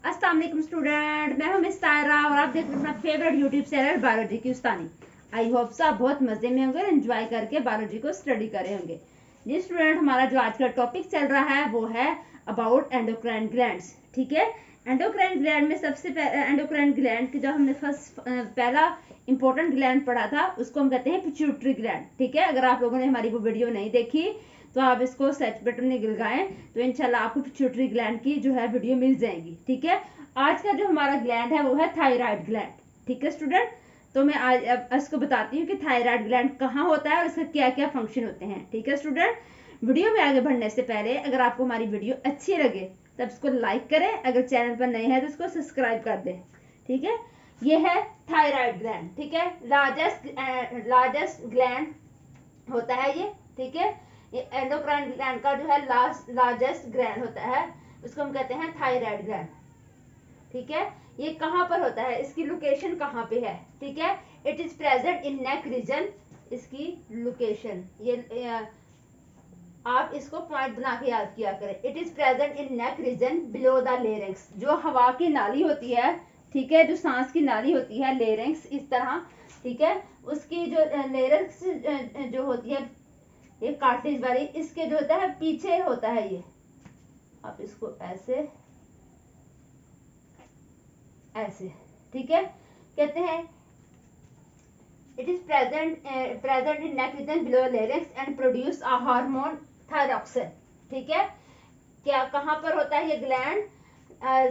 अस्सलाम वालेकुम स्टूडेंट, मैं हूं मिस सायरा और आप देख रहे हैं अपना फेवरेट यूट्यूब चैनल बायोलॉजी की उस्तानी। आई होप आप बहुत मजे में होंगे, एंजॉय करके बायोलॉजी को स्टडी कर रहे होंगे। जी स्टूडेंट, हमारा जो आज का टॉपिक चल रहा है वो है अबाउट एंडोक्राइन ग्लैंड्स। ठीक है, एंडोक्राइन ग्लैंड में सबसे एंडोक्राइन ग्लैंड की जो हमने पहला इंपॉर्टेंट ग्लैंड पढ़ा था उसको हम कहते हैं पिट्यूटरी ग्लैंड। ठीक है, अगर आप लोगों ने हमारी वो वीडियो नहीं देखी तो आप इसको सर्च बटन में गिलगाएं तो इंशाल्लाह आपको पिट्यूटरी ग्लैंड की जो है वीडियो मिल जाएगी। ठीक है, आज का जो हमारा ग्लैंड है वो है थायराइड ग्लैंड। ठीक है स्टूडेंट, तो मैं आज अब इसको बताती हूँ कि थायराइड ग्लैंड कहाँ होता है और इसका क्या क्या फंक्शन होते हैं। ठीक है स्टूडेंट, वीडियो में आगे बढ़ने से पहले अगर आपको हमारी वीडियो अच्छी लगे तब इसको लाइक करें, अगर चैनल पर नए हैं तो इसको सब्सक्राइब कर दें। ठीक है, ये है थायराइड ग्लैंड। ठीक है, लार्जेस्ट ग्लैंड होता है ये। ठीक है, ये एंडोक्राइन ग्लैंड का जो है लार्जेस्ट ग्लैंड होता है, उसको हम कहते हैं थायराइड ग्लैंड। ठीक है, ये कहां पर होता है, इसकी लोकेशन कहां पे है। ठीक है, it is present in neck region. इसकी लोकेशन ये आप इसको पॉइंट बना के याद किया करें। It is present in neck region below the larynx. जो हवा की नाली होती है, ठीक है, जो सांस की नाली होती है लेरिंक्स इस तरह। ठीक है, उसकी जो लेरिंक्स जो होती है ये कार्टिलेज वाली, इसके जो होता है पीछे होता है ये। आप इसको ऐसे ऐसे, ठीक है, कहते हैं it is present in neck region below larynx and produce a hormone thyroxine. ठीक है, क्या कहां पर होता है ये ग्लैंड,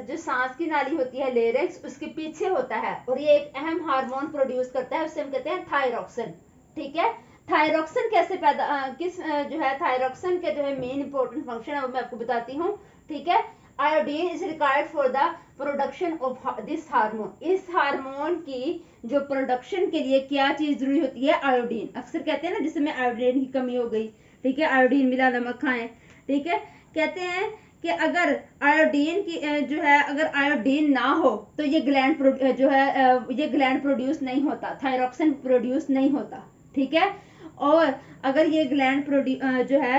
जो सांस की नाली होती है लेरिंक्स उसके पीछे होता है और ये एक अहम हार्मोन प्रोड्यूस करता है, उससे हम कहते हैं थायरॉक्सिन। ठीक है, थायरॉक्सिन कैसे जो है थायरॉक्सिन के जो है मेन इंपॉर्टेंट फंक्शन है वो मैं आपको बताती हूँ। ठीक है, iodine is required for the production of this hormone. इस हार्मोन की जो प्रोडक्शन के लिए क्या चीज जरूरी होती है, आयोडीन। अक्सर कहते हैं ना जिसमें आयोडीन की कमी हो गई। ठीक है, आयोडीन मिला नमक खाएं। ठीक है, कहते हैं कि अगर आयोडीन की जो है अगर आयोडीन ना हो तो ये ग्लैंड जो है ये ग्लैंड प्रोड्यूस नहीं होता, थायरॉक्सिन प्रोड्यूस नहीं होता। ठीक है, और अगर ये ग्लैंड जो है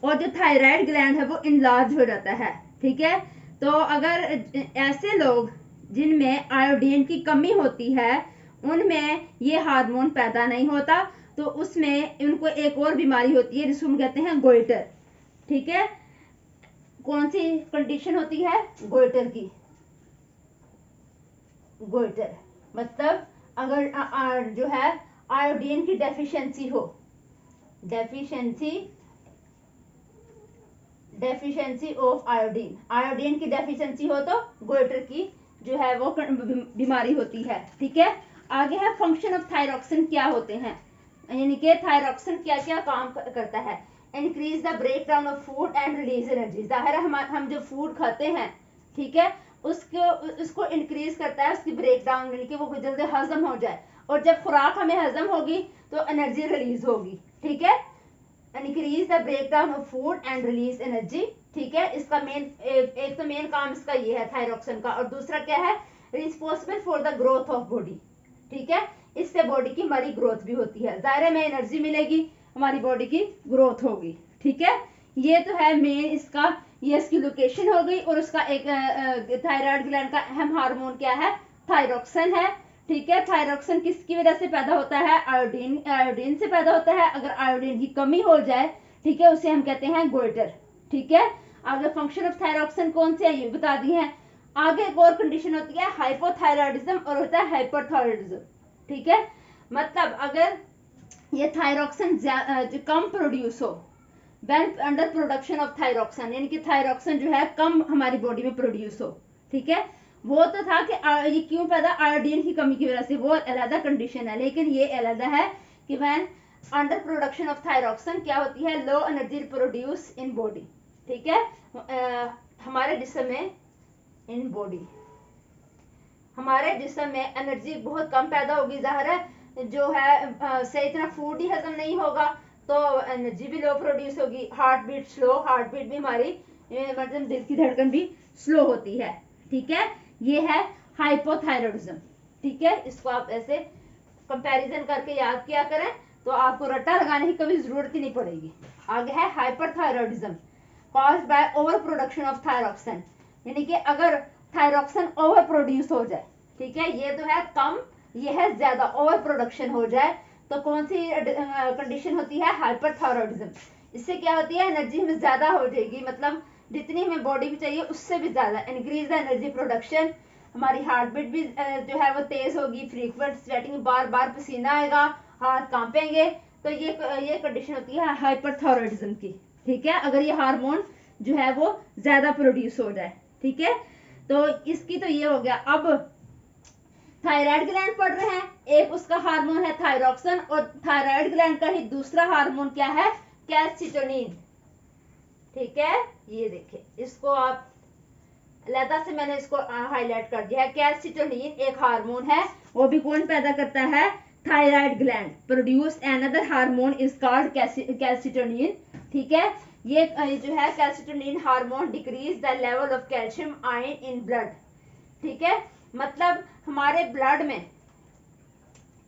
और जो थायराइड ग्लैंड है वो इनलार्ज हो जाता है। ठीक है, तो अगर ऐसे लोग जिनमें आयोडीन की कमी होती है उनमें ये हार्मोन पैदा नहीं होता तो उसमें उनको एक और बीमारी होती है जिसको हम कहते हैं गोइटर। ठीक है, कौन सी कंडीशन होती है, गोइटर की। गोइटर मतलब अगर जो है आयोडीन की डेफिशिएंसी हो, डेफिशिएंसी ऑफ आयोडीन, आयोडीन की डेफिशिएंसी हो तो गोइटर की जो है वो बीमारी होती है। ठीक है, आगे है फंक्शन ऑफ थायरॉक्सिन क्या होते हैं, यानी कि थायरॉक्सिन क्या क्या काम करता है। Increase the break down of food and release energy. जाहिर है हम जो फूड खाते हैं, ठीक है, उसको इंक्रीज करता है, उसकी ब्रेक डाउन यानी कि वो जल्दी हजम हो जाए, और जब खुराक हमें हजम होगी तो एनर्जी रिलीज होगी। ठीक है, increase the break down of food and release energy. ठीक है, इसका एक तो मेन काम इसका ये है थायरॉक्सिन का, और दूसरा क्या है, responsible for the growth of body. ठीक है, इससे बॉडी की हमारी ग्रोथ भी होती है, जाहिर में एनर्जी मिलेगी, हमारी बॉडी की ग्रोथ होगी। ठीक है, ये तो है मेन इसका, ये इसकी लोकेशन हो गई, और उसका एक थायराइड ग्लैंड का अहम हार्मोन क्या है, थायरॉक्सिन है। ठीक है, थायरॉक्सिन किसकी वजह से पैदा होता है, आयोडीन से पैदा होता है। अगर आयोडीन की कमी हो जाए, ठीक है, उसे हम कहते हैं गोइटर। ठीक है, आगे फंक्शन ऑफ थायरॉक्सिन कौन से है ये बता दिए हैं। आगे एक और कंडीशन होती है हाइपोथायराइडिज्म और होता है हाइपरथायराइडिज्म। ठीक है, मतलब अगर ये थायरॉक्सिन कम प्रोड्यूस हो, when under production of thyroxine, यानी कि थायरॉक्सिन जो है कम हमारी बॉडी में प्रोड्यूस हो। ठीक है, वो तो था कि ये क्यों पैदा, आयोडीन की कमी की वजह से, वो अलग कंडीशन है, लेकिन ये अलग है कि when under production of thyroxine क्या होती है, low energy produce in body. ठीक है, हमारे जिस्म में इन बॉडी हमारे जिस्म में एनर्जी बहुत कम पैदा होगी, जाहिर है जो है सही तरह फूड ही हजम नहीं होगा तो एनर्जी भी लो प्रोड्यूस होगी, heart beat slow, heart beat भी हमारी मतलब दिल की धड़कन भी स्लो होती है। ठीक है, ये है हाइपोथायराइडिज्म। ठीक है, इसको आप ऐसे कंपैरिजन करके याद किया करें तो आपको रट्टा लगाने की कभी जरूरत ही नहीं पड़ेगी। आगे है hyperthyroidism, caused by over production of thyroxine. यानी कि अगर थायरॉक्सिन ओवर प्रोड्यूस हो जाए, ठीक है, ये तो है कम, ये है ज्यादा, ओवर प्रोडक्शन हो जाए तो कौन सी कंडीशन होती है, हाइपरथायरॉयडिज्म। इससे क्या होती है, एनर्जी हमें ज्यादा हो जाएगी, मतलब जितनी हमें बॉडी में चाहिए उससे भी ज्यादा, इंक्रीज द एनर्जी प्रोडक्शन, हमारी हार्ट बीट भी जो है वो तेज होगी, फ्रीक्वेंट स्वेटिंग, बार बार पसीना आएगा, हाथ कांपेंगे, तो ये कंडीशन होती है हाइपरथायरॉयडिज्म की, ठीक है, अगर ये हार्मोन जो है वो ज्यादा प्रोड्यूस हो जाए, ठीक है। तो इसकी तो ये हो गया। अब थायराइड ग्लैंड पढ़ रहे हैं, एक उसका हार्मोन है थायरॉक्सिन, और थायराइड ग्लैंड का ही दूसरा हार्मोन क्या है, कैल्सिटोनिन, ठीक है। ये देखिए, इसको आप अलग से मैंने इसको हाईलाइट कर दिया है। कैल्सिटोनिन एक हार्मोन है, वो भी कौन पैदा करता है, thyroid gland produce another hormone is called calcitonin, ठीक है। ये जो है calcitonin hormone decrease the level of calcium ion in blood, ठीक है, मतलब हमारे ब्लड में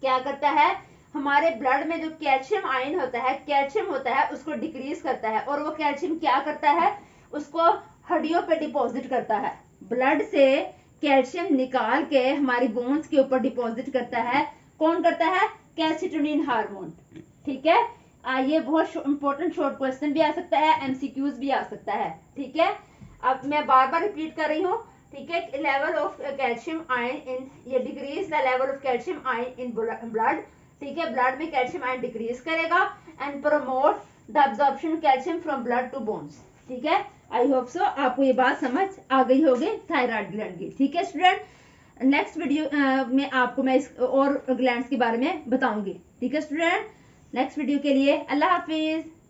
क्या करता है, हमारे ब्लड में जो कैल्शियम आयन होता है, कैल्शियम होता है, उसको डिक्रीज करता है, और वो कैल्शियम क्या करता है, उसको हड्डियों पे डिपॉजिट करता है, ब्लड से कैल्शियम निकाल के हमारी बोन्स के ऊपर डिपॉजिट करता है, कौन करता है, कैल्सिटोनिन हार्मोन, ठीक है। ये बहुत इंपॉर्टेंट शॉर्ट क्वेश्चन भी आ सकता है, एमसीक्यूज भी आ सकता है, ठीक है। अब मैं बार बार रिपीट कर रही हूँ, ठीक है, level of calcium ion in, ये decrease the level of calcium ion in blood, ठीक है, ब्लड में कैल्शियम आयन डिक्रीज करेगा, and promote the absorption calcium from blood to bones, ठीक है। आई होप सो आपको ये बात समझ आ गई होगी थायराइड ग्लैंड की, ठीक है स्टूडेंट। नेक्स्ट वीडियो में आपको मैं इस और ग्लैंड्स के बारे में बताऊंगी, ठीक है स्टूडेंट। नेक्स्ट वीडियो के लिए अल्लाह हाफिज।